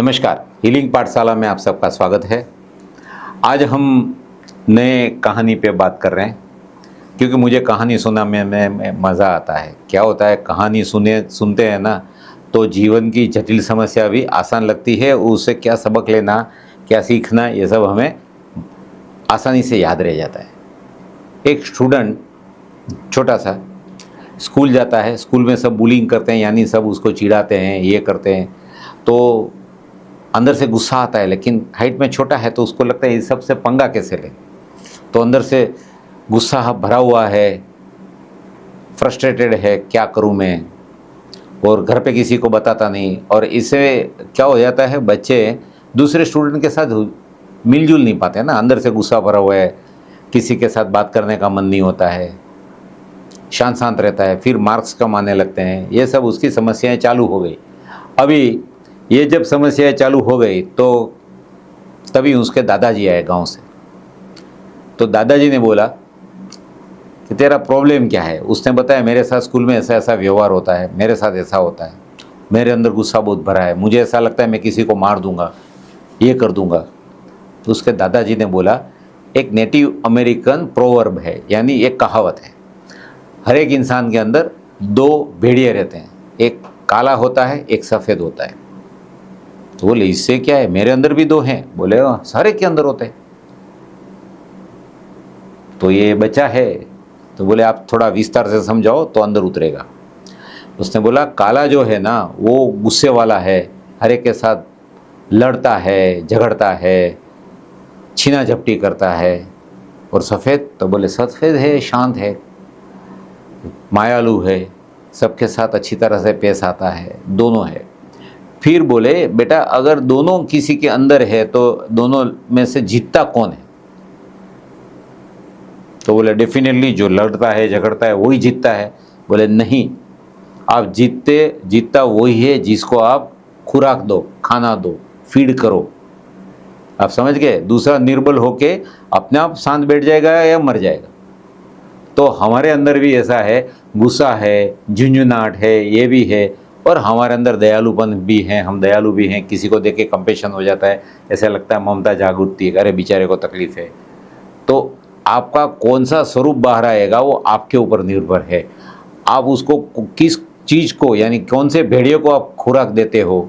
नमस्कार, हीलिंग पाठशाला में आप सबका स्वागत है। आज हम नए कहानी पे बात कर रहे हैं क्योंकि मुझे कहानी सुनने में मज़ा आता है। क्या होता है, कहानी सुनते हैं ना तो जीवन की जटिल समस्या भी आसान लगती है। उससे क्या सबक लेना, क्या सीखना, ये सब हमें आसानी से याद रह जाता है। एक स्टूडेंट छोटा सा स्कूल जाता है, स्कूल में सब बुलिंग करते हैं, यानी सब उसको चिढ़ाते हैं, ये करते हैं, तो अंदर से गुस्सा आता है। लेकिन हाइट में छोटा है तो उसको लगता है इस सबसे पंगा कैसे ले। तो अंदर से गुस्सा भरा हुआ है, फ्रस्ट्रेटेड है, क्या करूं मैं, और घर पे किसी को बताता नहीं। और इससे क्या हो जाता है, बच्चे दूसरे स्टूडेंट के साथ मिलजुल नहीं पाते ना, अंदर से गुस्सा भरा हुआ है, किसी के साथ बात करने का मन नहीं होता है, शांत शांत रहता है, फिर मार्क्स कम आने लगते हैं। ये सब उसकी समस्याएं चालू हो गई। अभी ये जब समस्याएं चालू हो गई तो तभी उसके दादाजी आए गांव से। तो दादाजी ने बोला कि तेरा प्रॉब्लम क्या है। उसने बताया, मेरे साथ स्कूल में ऐसा ऐसा व्यवहार होता है, मेरे साथ ऐसा होता है, मेरे अंदर गुस्सा बहुत भरा है, मुझे ऐसा लगता है मैं किसी को मार दूंगा, ये कर दूंगा। तो उसके दादाजी ने बोला, एक नेटिव अमेरिकन प्रोवर्ब है, यानी एक कहावत है, हर एक इंसान के अंदर दो भेड़िए रहते हैं, एक काला होता है, एक सफ़ेद होता है। तो बोले इससे क्या है, मेरे अंदर भी दो हैं। बोले सारे के अंदर होते हैं। तो ये बच्चा है। तो बोले आप थोड़ा विस्तार से समझाओ तो अंदर उतरेगा। उसने बोला काला जो है ना वो गुस्से वाला है, हर एक के साथ लड़ता है, झगड़ता है, छीना झपटी करता है। और सफ़ेद, तो बोले सफ़ेद है, शांत है, मायालु है, सबके साथ अच्छी तरह से पेश आता है, दोनों है। फिर बोले बेटा अगर दोनों किसी के अंदर है तो दोनों में से जीतता कौन है। तो बोले डेफिनेटली जो लड़ता है, झगड़ता है, वही जीतता है। बोले नहीं, आप जीतता वही है जिसको आप खुराक दो, खाना दो, फीड करो। आप समझ गए। दूसरा निर्बल होके अपने आप शांत बैठ जाएगा या मर जाएगा। तो हमारे अंदर भी ऐसा है, गुस्सा है, झुंझुनाहट है, ये भी है, और हमारे अंदर दयालुपन भी है, हम दयालु भी हैं। किसी को देख के कंपेशन हो जाता है, ऐसा लगता है ममता जाग उठती है, अरे बेचारे को तकलीफ है। तो आपका कौन सा स्वरूप बाहर आएगा वो आपके ऊपर निर्भर है। आप उसको किस चीज़ को, यानी कौन से भेड़िए को आप खुराक देते हो।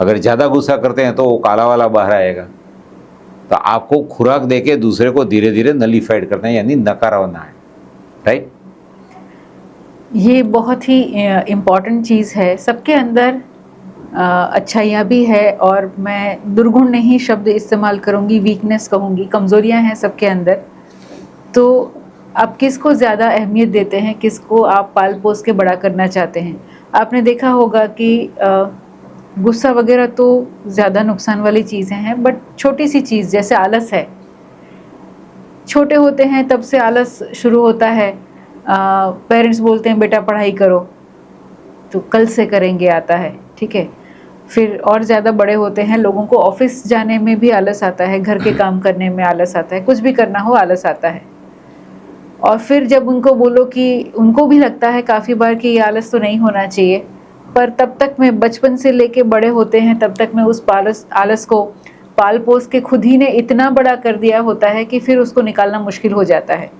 अगर ज़्यादा गुस्सा करते हैं तो वो काला वाला बाहर आएगा। तो आपको खुराक देके दूसरे को धीरे धीरे नलीफाइड करना है, यानी नकारना है। राइट। ये बहुत ही इम्पॉर्टेंट चीज़ है। सबके अंदर अच्छाइयाँ भी है, और मैं दुर्गुण नहीं शब्द इस्तेमाल करूँगी, वीकनेस कहूँगी, कमज़ोरियाँ हैं सबके अंदर। तो आप किसको ज़्यादा अहमियत देते हैं, किसको आप पाल पोस के बड़ा करना चाहते हैं। आपने देखा होगा कि गुस्सा वगैरह तो ज़्यादा नुकसान वाली चीज़ें हैं, बट छोटी सी चीज़ जैसे आलस है, छोटे होते हैं तब से आलस शुरू होता है। पेरेंट्स बोलते हैं बेटा पढ़ाई करो, तो कल से करेंगे आता है, ठीक है। फिर और ज़्यादा बड़े होते हैं, लोगों को ऑफिस जाने में भी आलस आता है, घर के काम करने में आलस आता है, कुछ भी करना हो आलस आता है। और फिर जब उनको बोलो कि उनको भी लगता है काफ़ी बार कि ये आलस तो नहीं होना चाहिए, पर तब तक मैं बचपन से लेके बड़े होते हैं तब तक मैं उस आलस को पाल पोस के खुद ही ने इतना बड़ा कर दिया होता है कि फिर उसको निकालना मुश्किल हो जाता है।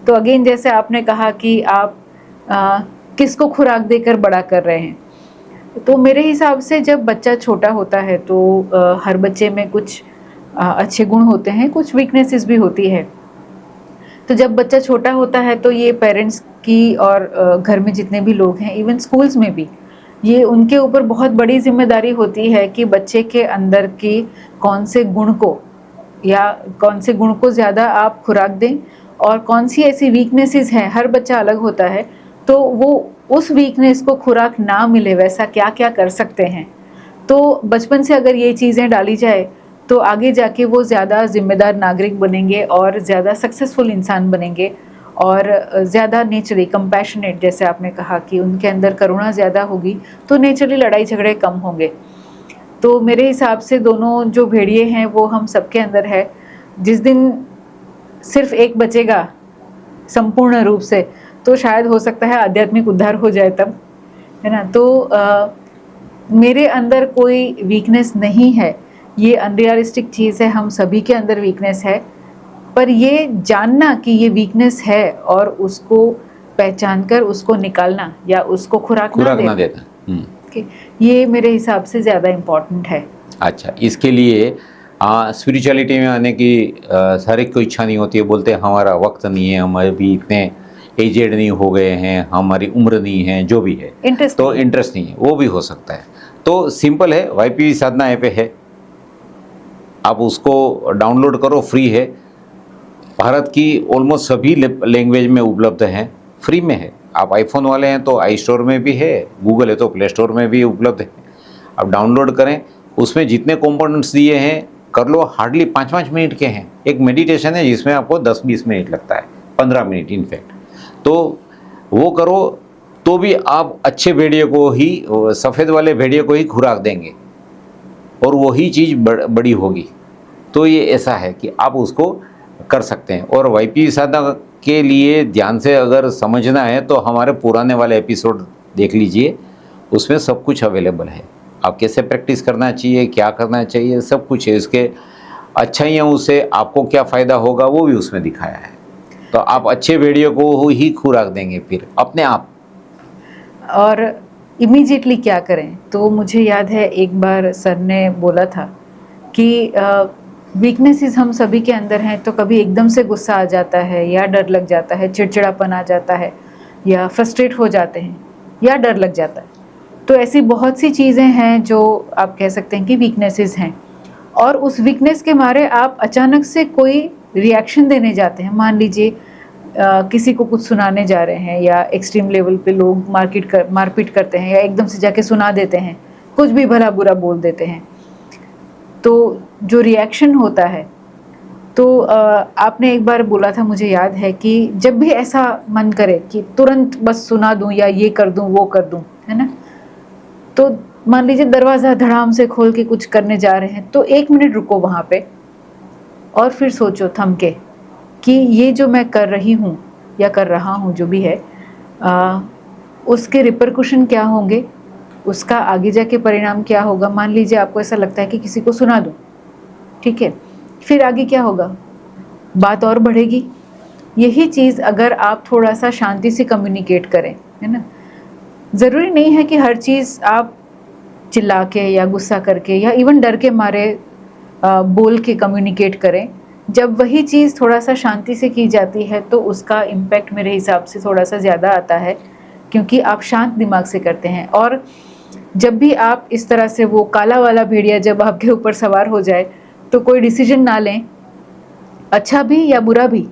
तो अगेन जैसे आपने कहा कि आप किसको खुराक देकर बड़ा कर रहे हैं, तो मेरे हिसाब से जब बच्चा छोटा होता है तो हर बच्चे में कुछ अच्छे गुण होते हैं, कुछ वीकनेसेस भी होती है। तो जब बच्चा छोटा होता है तो ये पेरेंट्स की और घर में जितने भी लोग हैं, इवन स्कूल्स में भी, ये उनके ऊपर बहुत बड़ी जिम्मेदारी होती है कि बच्चे के अंदर की कौन से गुण को, या कौन से गुण को ज़्यादा आप खुराक दें, और कौन सी ऐसी वीकनेसेस हैं, हर बच्चा अलग होता है, तो वो उस वीकनेस को खुराक ना मिले वैसा क्या क्या कर सकते हैं। तो बचपन से अगर ये चीज़ें डाली जाए तो आगे जाके वो ज़्यादा जिम्मेदार नागरिक बनेंगे और ज़्यादा सक्सेसफुल इंसान बनेंगे, और ज़्यादा नेचुरली कंपैशनेट, जैसे आपने कहा कि उनके अंदर करुणा ज़्यादा होगी तो नेचुरली लड़ाई झगड़े कम होंगे। तो मेरे हिसाब से दोनों जो भेड़िए हैं वो हम सबके अंदर है। जिस दिन सिर्फ एक बचेगा संपूर्ण रूप से, तो शायद हो सकता है आध्यात्मिक उद्धार हो जाए तब, है ना। तो मेरे अंदर कोई वीकनेस नहीं है, ये अनरियलिस्टिक चीज़ है, हम सभी के अंदर वीकनेस है, पर ये जानना कि ये वीकनेस है और उसको पहचान कर उसको निकालना या उसको खुराक ना खुराक ना देना, देना। कि ये मेरे हिसाब से ज़्यादा इम्पॉर्टेंट है। अच्छा, इसके लिए स्पिरिचुअलिटी में आने की हर एक को इच्छा नहीं होती है, बोलते हैं हमारा वक्त नहीं है, हम अभी इतने एजेड नहीं हो गए हैं, हमारी उम्र नहीं है, जो भी है, इंटरेस्ट तो नहीं है। इंटरेस्ट नहीं है, वो भी हो सकता है। तो सिंपल है, YPV साधना ऐप है, आप उसको डाउनलोड करो, फ्री है, भारत की ऑलमोस्ट सभी लैंग्वेज में उपलब्ध है, फ्री में है। आप आईफोन वाले हैं तो आई स्टोर में भी है, गूगल है तो प्ले स्टोर में भी उपलब्ध है। आप डाउनलोड करें, उसमें जितने कंपोनेंट्स दिए हैं कर लो, हार्डली 5-5 मिनट के हैं। एक मेडिटेशन है जिसमें आपको 10-20 मिनट लगता है, 15 मिनट इनफैक्ट, तो वो करो तो भी आप अच्छे भेड़िए को ही, सफ़ेद वाले भेड़िए को ही खुराक देंगे और वही चीज़ बड़ी होगी। तो ये ऐसा है कि आप उसको कर सकते हैं। और YPV साधना के लिए ध्यान से अगर समझना है तो हमारे पुराने वाले एपिसोड देख लीजिए, उसमें सब कुछ अवेलेबल है। आप कैसे प्रैक्टिस करना चाहिए, क्या करना चाहिए, सब कुछ है। इसके अच्छाइयों से आपको क्या फ़ायदा होगा वो भी उसमें दिखाया है। तो आप अच्छे भेड़ियों को ही खुराक देंगे फिर अपने आप। और इमीडिएटली क्या करें, तो मुझे याद है एक बार सर ने बोला था कि वीकनेसेस हम सभी के अंदर हैं, तो कभी एकदम से गुस्सा आ जाता है या डर लग जाता है, चिड़चिड़ापन आ जाता है या फ्रस्ट्रेट हो जाते हैं या डर लग जाता है। तो ऐसी बहुत सी चीज़ें हैं जो आप कह सकते हैं कि वीकनेसेस हैं, और उस वीकनेस के मारे आप अचानक से कोई रिएक्शन देने जाते हैं। मान लीजिए किसी को कुछ सुनाने जा रहे हैं, या एक्सट्रीम लेवल पे लोग मारपीट करते हैं, या एकदम से जाके सुना देते हैं, कुछ भी भला बुरा बोल देते हैं। तो जो रिएक्शन होता है, तो आपने एक बार बोला था, मुझे याद है, कि जब भी ऐसा मन करे कि तुरंत बस सुना दूं या ये कर दूं वो कर दूं, है ना, तो मान लीजिए दरवाज़ा धड़ाम से खोल के कुछ करने जा रहे हैं, तो 1 मिनट रुको वहाँ पे और फिर सोचो थम के कि ये जो मैं कर रही हूँ या कर रहा हूँ, जो भी है, उसके रिपरकुशन क्या होंगे, उसका आगे जाके परिणाम क्या होगा। मान लीजिए आपको ऐसा लगता है कि किसी को सुना दूँ, ठीक है, फिर आगे क्या होगा, बात और बढ़ेगी। यही चीज़ अगर आप थोड़ा सा शांति से कम्युनिकेट करें, है ना, ज़रूरी नहीं है कि हर चीज़ आप चिल्ला के या गुस्सा करके या इवन डर के मारे बोल के कम्युनिकेट करें। जब वही चीज़ थोड़ा सा शांति से की जाती है तो उसका इम्पैक्ट मेरे हिसाब से थोड़ा सा ज़्यादा आता है, क्योंकि आप शांत दिमाग से करते हैं। और जब भी आप इस तरह से, वो काला वाला भेड़िया जब आपके ऊपर सवार हो जाए, तो कोई डिसीजन ना लें, अच्छा भी या बुरा भी,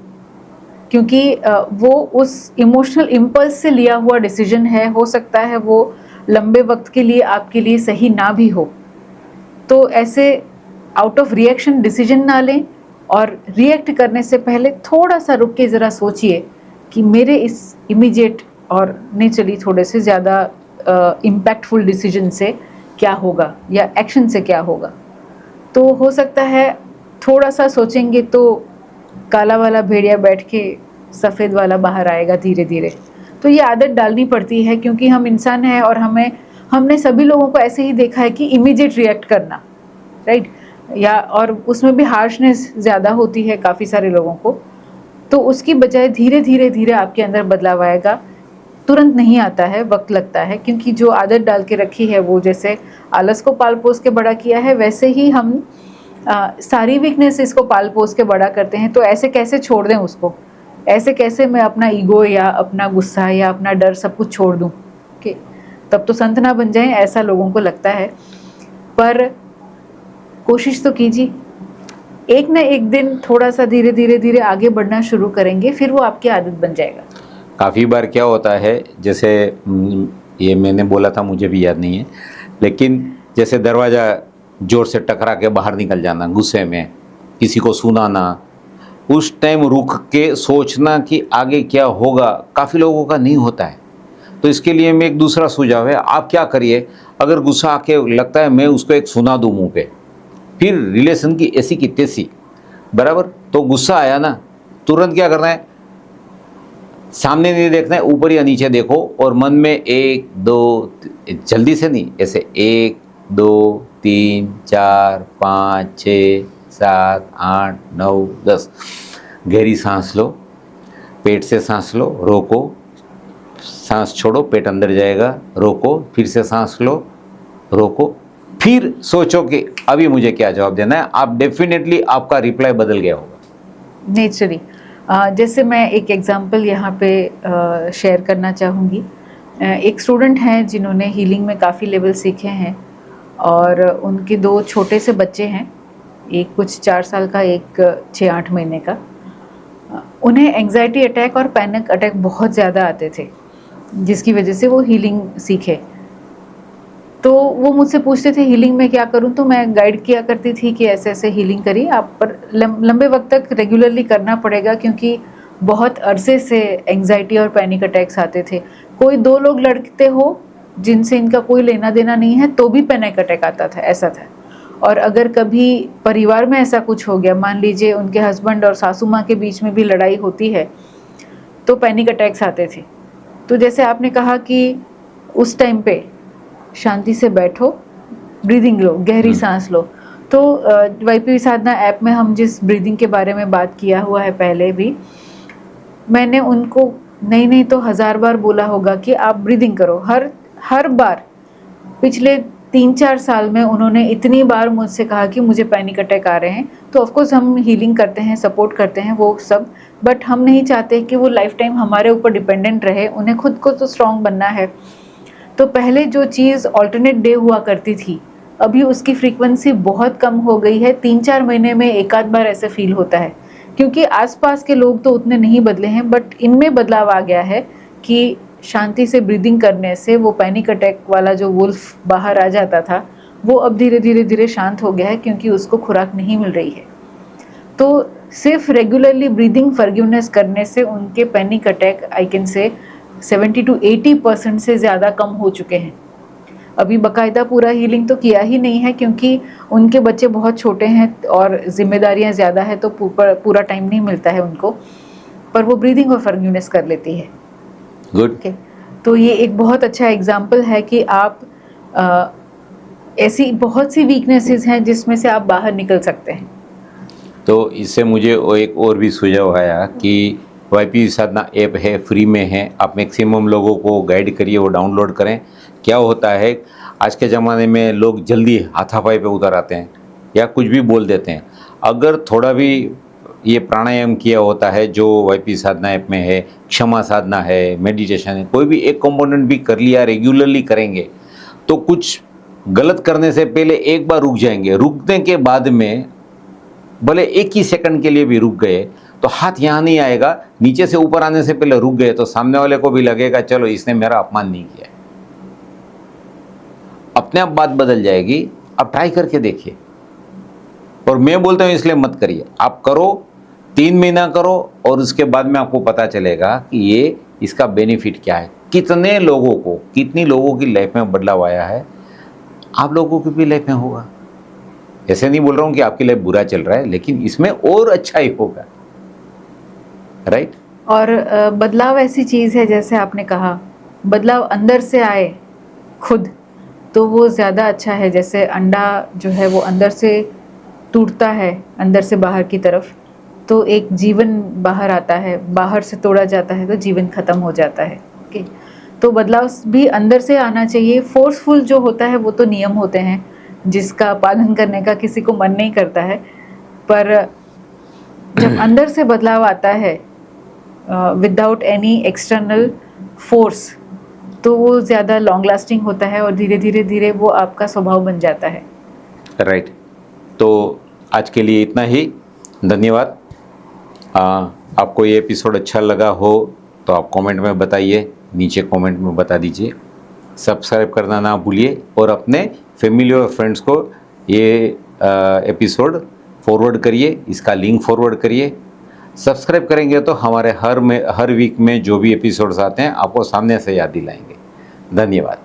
क्योंकि वो उस इमोशनल इम्पल्स से लिया हुआ डिसीजन है। हो सकता है वो लंबे वक्त के लिए आपके लिए सही ना भी हो। तो ऐसे आउट ऑफ रिएक्शन डिसीजन ना लें, और रिएक्ट करने से पहले थोड़ा सा रुक के ज़रा सोचिए कि मेरे इस इमीडिएट और नेचुरली थोड़े से ज़्यादा इम्पैक्टफुल डिसीजन से क्या होगा या एक्शन से क्या होगा। तो हो सकता है थोड़ा सा सोचेंगे तो काला वाला भेड़िया बैठ के सफ़ेद वाला बाहर आएगा धीरे धीरे। तो ये आदत डालनी पड़ती है, क्योंकि हम इंसान हैं और हमने सभी लोगों को ऐसे ही देखा है कि इमीडिएट रिएक्ट करना, राइट, या और उसमें भी हार्शनेस ज़्यादा होती है काफ़ी सारे लोगों को। तो उसकी बजाय धीरे धीरे धीरे आपके अंदर बदलाव आएगा। तुरंत नहीं आता है, वक्त लगता है, क्योंकि जो आदत डाल के रखी है, वो जैसे आलस को पाल पोस के बड़ा किया है, वैसे ही हम सारी वीकनेसेस को पाल पोस के बड़ा करते हैं। तो ऐसे कैसे छोड़ दें उसको, ऐसे कैसे मैं अपना ईगो या अपना गुस्सा या अपना डर सब कुछ छोड़ दूं कि तब तो संत ना बन जाएं, ऐसा लोगों को लगता है। पर कोशिश तो कीजिए, एक ना एक दिन थोड़ा सा धीरे धीरे धीरे आगे बढ़ना शुरू करेंगे, फिर वो आपकी आदत बन जाएगा। काफ़ी बार क्या होता है, जैसे ये मैंने बोला था, मुझे भी याद नहीं है, लेकिन जैसे दरवाज़ा ज़ोर से टकरा के बाहर निकल जाना गुस्से में, किसी को सुनाना, उस टाइम रुक के सोचना कि आगे क्या होगा, काफ़ी लोगों का नहीं होता है। तो इसके लिए मैं एक दूसरा सुझाव है, आप क्या करिए, अगर गुस्सा आके लगता है मैं उसको एक सुना दूँ मुँह पे, फिर रिलेशन की ऐसी की तैसी, बराबर। तो गुस्सा आया ना, तुरंत क्या करना है, सामने नहीं देखना है, ऊपर या नीचे देखो और मन में 1 2 जल्दी से नहीं, ऐसे 1 2 3 4 5 6 7 8 9 10 गहरी सांस लो, पेट से सांस लो, रोको, सांस छोड़ो, पेट अंदर जाएगा, रोको, फिर से सांस लो, रोको, फिर सोचो कि अभी मुझे क्या जवाब देना है। आप डेफिनेटली आपका रिप्लाई बदल गया होगा। नेचुरली जैसे मैं एक एग्जांपल यहाँ पे शेयर करना चाहूँगी। एक स्टूडेंट हैं जिन्होंने हीलिंग में काफ़ी लेवल सीखे हैं और उनके 2 छोटे से बच्चे हैं, एक कुछ 4 साल का, एक 6-8 महीने का। उन्हें एंग्जाइटी अटैक और पैनिक अटैक बहुत ज़्यादा आते थे, जिसकी वजह से वो हीलिंग सीखे। तो वो मुझसे पूछते थे हीलिंग में क्या करूं, तो मैं गाइड किया करती थी कि ऐसे ऐसे हीलिंग करिए आप, पर लंबे वक्त तक रेगुलरली करना पड़ेगा क्योंकि बहुत अरसे से एंग्जाइटी और पैनिक अटैक्स आते थे। कोई 2 लोग लड़ते हो जिनसे इनका कोई लेना देना नहीं है तो भी पैनिक अटैक आता था, ऐसा था। और अगर कभी परिवार में ऐसा कुछ हो गया, मान लीजिए उनके हस्बैंड और सासू माँ के बीच में भी लड़ाई होती है, तो पैनिक अटैक्स आते थे। तो जैसे आपने कहा कि उस टाइम पे शांति से बैठो, ब्रीदिंग लो, गहरी सांस लो। तो वाईपीवी साधना ऐप में हम जिस ब्रीदिंग के बारे में बात किया हुआ है पहले भी, मैंने उनको नहीं तो 1000 बार बोला होगा कि आप ब्रीदिंग करो। हर बार पिछले 3-4 साल में उन्होंने इतनी बार मुझसे कहा कि मुझे पैनिक अटैक आ रहे हैं। तो ऑफकोर्स हम हीलिंग करते हैं, सपोर्ट करते हैं वो सब, बट हम नहीं चाहते कि वो लाइफ टाइम हमारे ऊपर डिपेंडेंट रहे, उन्हें खुद को तो स्ट्रॉन्ग बनना है। तो पहले जो चीज़ ऑल्टरनेट डे हुआ करती थी, अभी उसकी फ्रीक्वेंसी बहुत कम हो गई है। 3-4 महीने में एक आध बार ऐसे फील होता है, क्योंकि आसपास के लोग तो उतने नहीं बदले हैं, बट इनमें बदलाव आ गया है कि शांति से ब्रीदिंग करने से वो पैनिक अटैक वाला जो वुल्फ बाहर आ जाता था, वो अब धीरे धीरे शांत हो गया है, क्योंकि उसको खुराक नहीं मिल रही है। तो सिर्फ रेगुलरली ब्रीदिंग फॉरगिवनेस करने से उनके panic attack I can say 70 to 80% से ज़्यादा कम हो चुके हैं। अभी बाकायदा पूरा हीलिंग तो किया ही नहीं है, क्योंकि उनके बच्चे बहुत छोटे हैं और जिम्मेदारियां ज़्यादा है, तो पूरा टाइम नहीं मिलता है उनको, पर वो ब्रीदिंग और फॉरगिवनेस कर लेती है। गुड। ओके, तो ये एक बहुत अच्छा एग्जाम्पल है कि आप ऐसी बहुत सी वीकनेसेस हैं जिसमें से आप बाहर निकल सकते हैं। तो इससे मुझे एक और भी सुझाव आया कि वाईपीवी साधना ऐप है, फ्री में है, आप मैक्सिमम लोगों को गाइड करिए, वो डाउनलोड करें। क्या होता है आज के ज़माने में लोग जल्दी हाथापाई पे उतर आते हैं या कुछ भी बोल देते हैं। अगर थोड़ा भी ये प्राणायाम किया होता है जो वाईपीवी साधना ऐप में है, क्षमा साधना है, मेडिटेशन है, कोई भी एक कंपोनेंट भी कर लिया, रेगुलरली करेंगे तो कुछ गलत करने से पहले एक बार रुक जाएंगे। रुकने के बाद में भले 1 ही सेकंड के लिए भी रुक गए तो हाथ यहाँ नहीं आएगा, नीचे से ऊपर आने से पहले रुक गए तो सामने वाले को भी लगेगा चलो इसने मेरा अपमान नहीं किया। अपने आप बात बदल जाएगी। आप ट्राई करके देखिए, और मैं बोलता हूँ इसलिए मत करिए, आप करो, 3 महीना करो और उसके बाद में आपको पता चलेगा कि ये इसका बेनिफिट क्या है, कितने लोगों को, कितनी लोगों की लाइफ में बदलाव आया है। आप लोगों की भी लाइफ में होगा। ऐसे नहीं बोल रहा हूँ कि आपकी लाइफ बुरा चल रहा है, लेकिन इसमें और अच्छा ही होगा, राइट। और बदलाव ऐसी चीज़ है, जैसे आपने कहा, बदलाव अंदर से आए खुद तो वो ज़्यादा अच्छा है। जैसे अंडा जो है वो अंदर से टूटता है, अंदर से बाहर की तरफ, तो एक जीवन बाहर आता है, बाहर से तोड़ा जाता है तो जीवन ख़त्म हो जाता है। ओके, तो बदलाव भी अंदर से आना चाहिए। फोर्सफुल जो होता है वो तो नियम होते हैं जिसका पालन करने का किसी को मन नहीं करता है, पर जब अंदर से बदलाव आता है विदाउट एनी एक्सटर्नल फोर्स, तो वो ज़्यादा लॉन्ग लास्टिंग होता है और धीरे धीरे वो आपका स्वभाव बन जाता है। राइट। तो आज के लिए इतना ही, धन्यवाद। आपको ये एपिसोड अच्छा लगा हो तो आप कमेंट में बताइए, नीचे कमेंट में बता दीजिए। सब्सक्राइब करना ना भूलिए और अपने फैमिली और फ्रेंड्स को ये एपिसोड फॉरवर्ड करिए, इसका लिंक फॉरवर्ड करिए। सब्सक्राइब करेंगे तो हमारे हर वीक में जो भी एपिसोड्स आते हैं आपको सामने से याद दिलाएंगे। धन्यवाद।